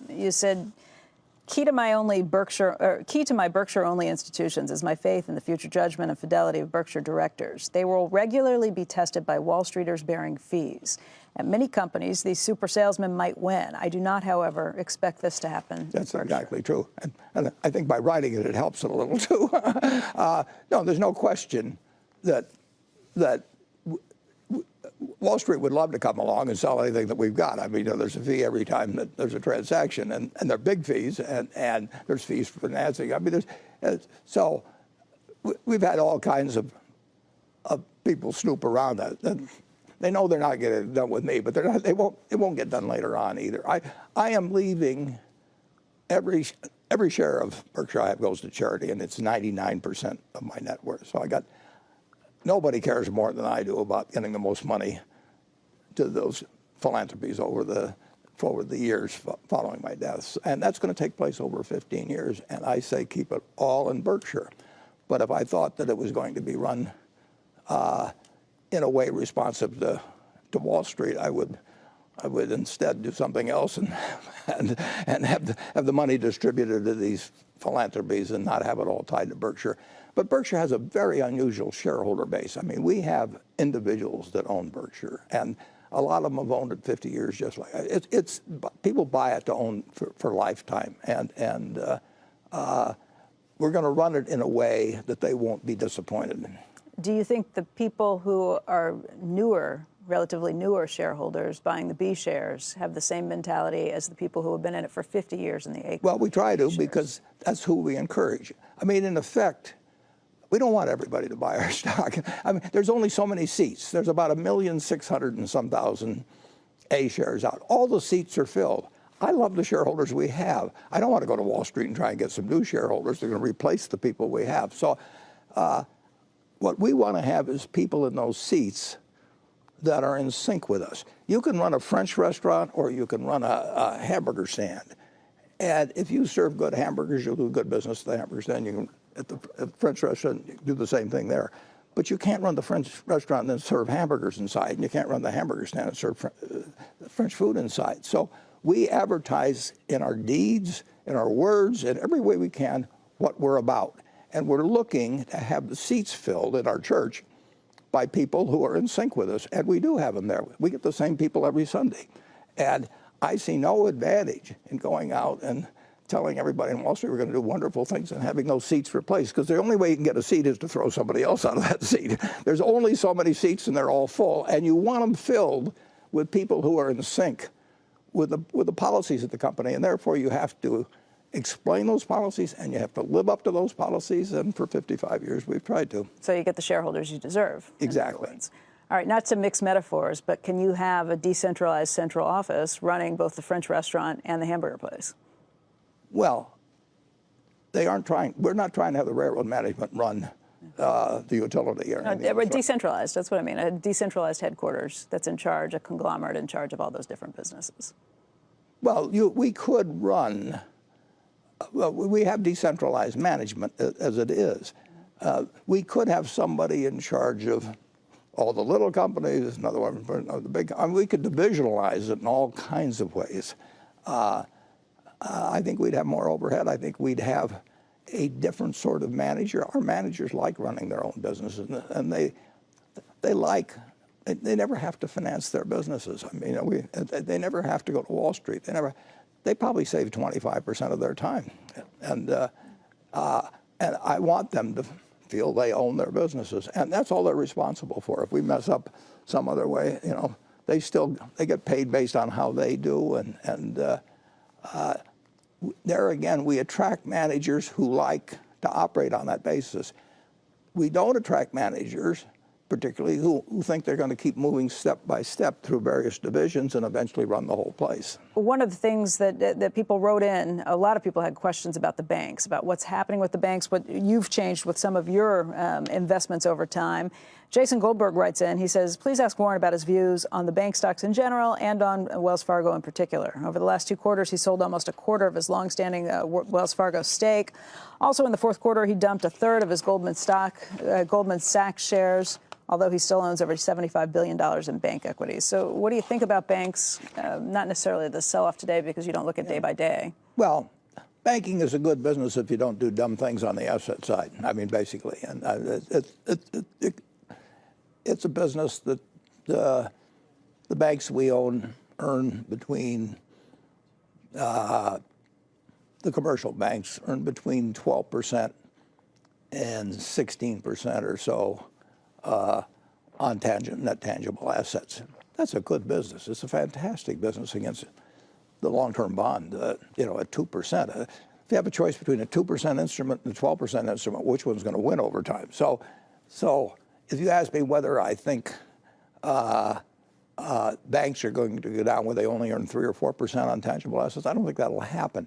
You said, key to my Berkshire only institutions is my faith in the future judgment and fidelity of Berkshire directors. They will regularly be tested by Wall Streeters bearing fees. At many companies, these super salesmen might win. I do not, however, expect this to happen. That's exactly true. And I think by writing it, it helps it a little too. No, there's no question that Wall Street would love to come along and sell anything that we've got. I mean, there's a fee every time that there's a transaction, and they're big fees, and there's fees for financing. I mean, so we've had all kinds of people snoop around that. They know they're not getting it done with me, but it won't get done later on either. I am leaving every share of Berkshire I have goes to charity, and it's 99% of my net worth. So nobody cares more than I do about getting the most money to those philanthropies over the years following my death. And that's going to take place over 15 years. And I say keep it all in Berkshire. But if I thought that it was going to be run in a way responsive to Wall Street, I would instead do something else and have the money distributed to these philanthropies and not have it all tied to Berkshire. But Berkshire has a very unusual shareholder base. I mean, we have individuals that own Berkshire, and a lot of them have owned it 50 years just like it's people buy it to own for lifetime, and we're going to run it in a way that they won't be disappointed in. Do you think the people who are relatively newer shareholders buying the B shares have the same mentality as the people who have been in it for 50 years in the A? Well, we try to, shares? Because that's who we encourage. I mean, in effect, we don't want everybody to buy our stock. I mean, there's only so many seats. There's about 1,600,000 and some thousand A shares out. All the seats are filled. I love the shareholders we have. I don't want to go to Wall Street and try and get some new shareholders. They're going to replace the people we have. So what we want to have is people in those seats that are in sync with us. You can run a French restaurant or you can run a hamburger stand. And if you serve good hamburgers, you'll do good business at the hamburger stand. You can, at the French restaurant, you do the same thing there. But you can't run the French restaurant and then serve hamburgers inside. And you can't run the hamburger stand and serve French food inside. So we advertise in our deeds, in our words, in every way we can what we're about. And we're looking to have the seats filled at our church by people who are in sync with us, and we do have them there. We get the same people every Sunday. And I see no advantage in going out and telling everybody in Wall Street we're going to do wonderful things and having those seats replaced, because the only way you can get a seat is to throw somebody else out of that seat. There's only so many seats, and they're all full, and you want them filled with people who are in sync with the policies of the company, and therefore you have to explain those policies, and you have to live up to those policies, and for 55 years we've tried to. So you get the shareholders you deserve. Exactly. All right, not to mix metaphors, but can you have a decentralized central office running both the French restaurant and the hamburger place? Well, they aren't trying. We're not trying to have the railroad management run the utility or anything. No, decentralized, that's what I mean. A decentralized headquarters that's in charge, a conglomerate in charge of all those different businesses. Well, we could run. Well, we have decentralized management as it is. We could have somebody in charge of all the little companies, another one for the big. I mean, we could divisionalize it in all kinds of ways. I think we'd have more overhead. I think we'd have a different sort of manager. Our managers like running their own businesses, and they never have to finance their businesses. I mean, they never have to go to Wall Street. They probably save 25% of their time, and I want them to feel they own their businesses, and that's all they're responsible for. If we mess up some other way, they get paid based on how they do, and there again we attract managers who like to operate on that basis. We don't attract managers particularly who think they're going to keep moving step by step through various divisions and eventually run the whole place. One of the things that people wrote in, a lot of people had questions about the banks, about what's happening with the banks, what you've changed with some of your investments over time. Jason Goldberg writes in, he says, please ask Warren about his views on the bank stocks in general and on Wells Fargo in particular. Over the last 2 quarters, he sold almost a quarter of his longstanding Wells Fargo stake. Also in the 4th quarter, he dumped a third of his Goldman Sachs shares. although he still owns over $75 billion in bank equities. So what do you think about banks? Not necessarily the sell-off today because you don't look at day by day. Well, banking is a good business if you don't do dumb things on the asset side. I mean, basically. And it's a business that the banks we own earn between, the commercial banks earn between 12% and 16% or so on net tangible assets. That's a good business. It's a fantastic business against the long-term bond, you know, at 2%. If you have a choice between a 2% instrument and a 12% instrument, which one's going to win over time? So if you ask me whether I think banks are going to go down where they only earn 3 or 4% on tangible assets, I don't think that'll happen.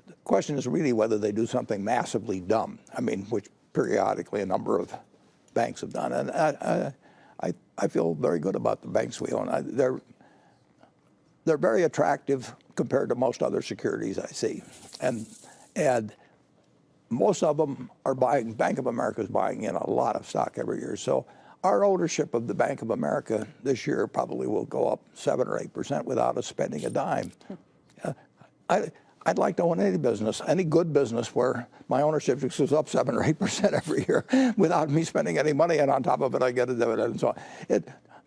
The question is really whether they do something massively dumb. I mean, which periodically a number of banks have done. And I feel very good about the banks we own. They're very attractive compared to most other securities I see. And most of them are buying, Bank of America is buying in a lot of stock every year. So our ownership of the Bank of America this year probably will go up 7 or 8% without us spending a dime. I'd like to own any business, any good business where my ownership goes up 7 or 8% every year without me spending any money, and on top of it, I get a dividend and so on.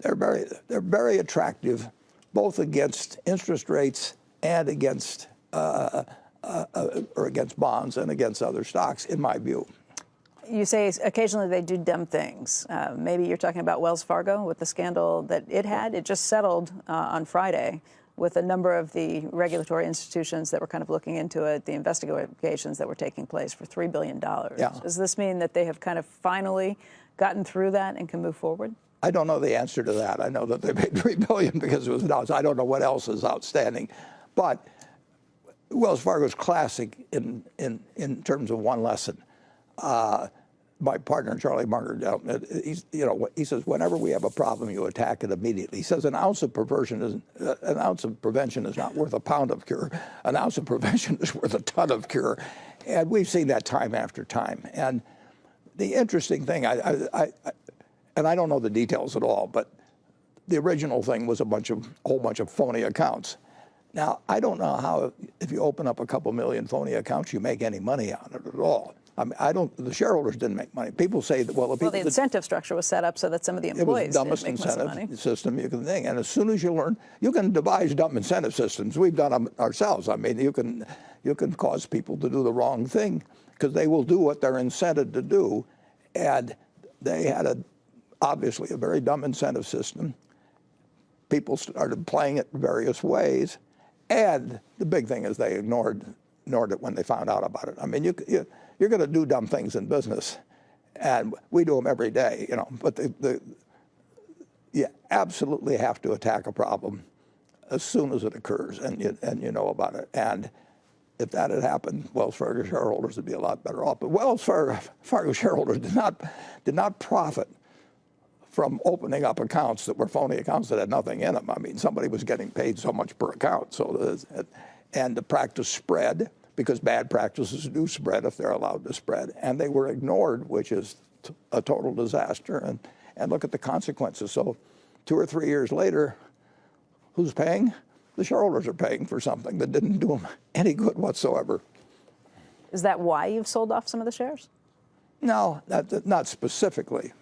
They're very attractive, both against interest rates and against bonds and against other stocks, in my view. You say occasionally they do dumb things. Maybe you're talking about Wells Fargo with the scandal that it had. It just settled on Friday with a number of the regulatory institutions that were kind of looking into it, the investigations that were taking place for $3 billion. Yeah. Does this mean that they have kind of finally gotten through that and can move forward? I don't know the answer to that. I know that they paid $3 billion because it was announced. I don't know what else is outstanding. But Wells Fargo is classic in terms of one lesson. My partner, Charlie Munger, he says, whenever we have a problem, you attack it immediately. He says an ounce of prevention is not worth a pound of cure. An ounce of prevention is worth a ton of cure. And we've seen that time after time. And the interesting thing, and I don't know the details at all, but the original thing was a whole bunch of phony accounts. Now, I don't know how, if you open up a couple million phony accounts, you make any money on it at all. I mean, the shareholders didn't make money. People say that, well, the incentive structure was set up so that some of the employees didn't make much money. It was the dumbest incentive system you can think. And as soon as you learn, you can devise dumb incentive systems. We've done them ourselves. I mean, you can cause people to do the wrong thing because they will do what they're incented to do. And they had obviously a very dumb incentive system. People started playing it various ways. And the big thing is they ignored it when they found out about it. I mean, you're going to do dumb things in business, and we do them every day, you know. But you absolutely have to attack a problem as soon as it occurs, and you know about it. And if that had happened, Wells Fargo shareholders would be a lot better off. But Wells Fargo shareholders did not profit from opening up accounts that were phony accounts that had nothing in them. I mean, somebody was getting paid so much per account, and the practice spread, because bad practices do spread if they're allowed to spread. And they were ignored, which is a total disaster. And look at the consequences. So 2 or 3 years later, who's paying? The shareholders are paying for something that didn't do them any good whatsoever. Is that why you've sold off some of the shares? No, not specifically.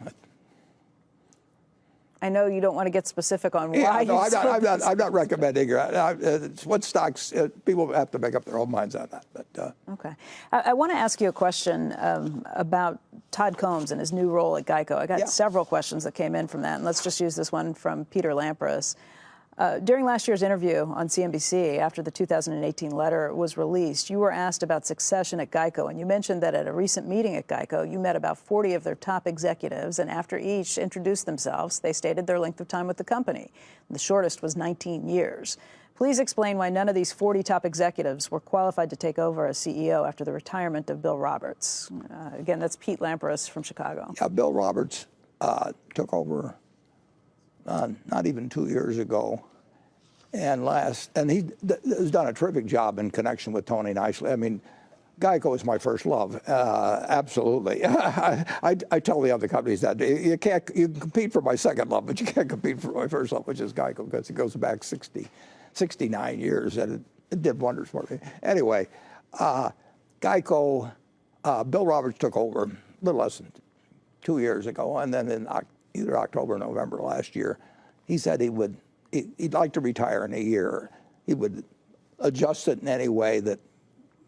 I know you don't want to get specific on why. Yeah, no, I'm not recommending it. What stocks, people have to make up their own minds on that. But, okay. I want to ask you a question about Todd Combs and his new role at Geico. I got several questions that came in from that, and let's just use this one from Peter Lampras. During last year's interview on CNBC, after the 2018 letter was released, you were asked about succession at Geico, and you mentioned that at a recent meeting at Geico, you met about 40 of their top executives, and after each introduced themselves, they stated their length of time with the company. The shortest was 19 years. Please explain why none of these 40 top executives were qualified to take over as CEO after the retirement of Bill Roberts. Again, that's Pete Lampras from Chicago. Yeah, Bill Roberts took over not even 2 years ago, and he has done a terrific job in connection with Tony Nicely. I mean, Geico is my first love, absolutely. I tell the other companies that you can compete for my second love, but you can't compete for my first love, which is Geico, because it goes back 69 years, and it did wonders for me. Anyway, Geico, Bill Roberts took over a little less than 2 years ago, and then in either October or November last year, he said he'd like to retire in a year. He would adjust it in any way that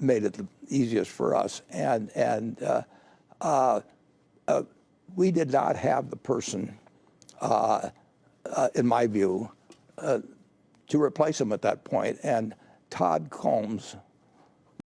made it the easiest for us. And we did not have the person, in my view, to replace him at that point. And Todd Combs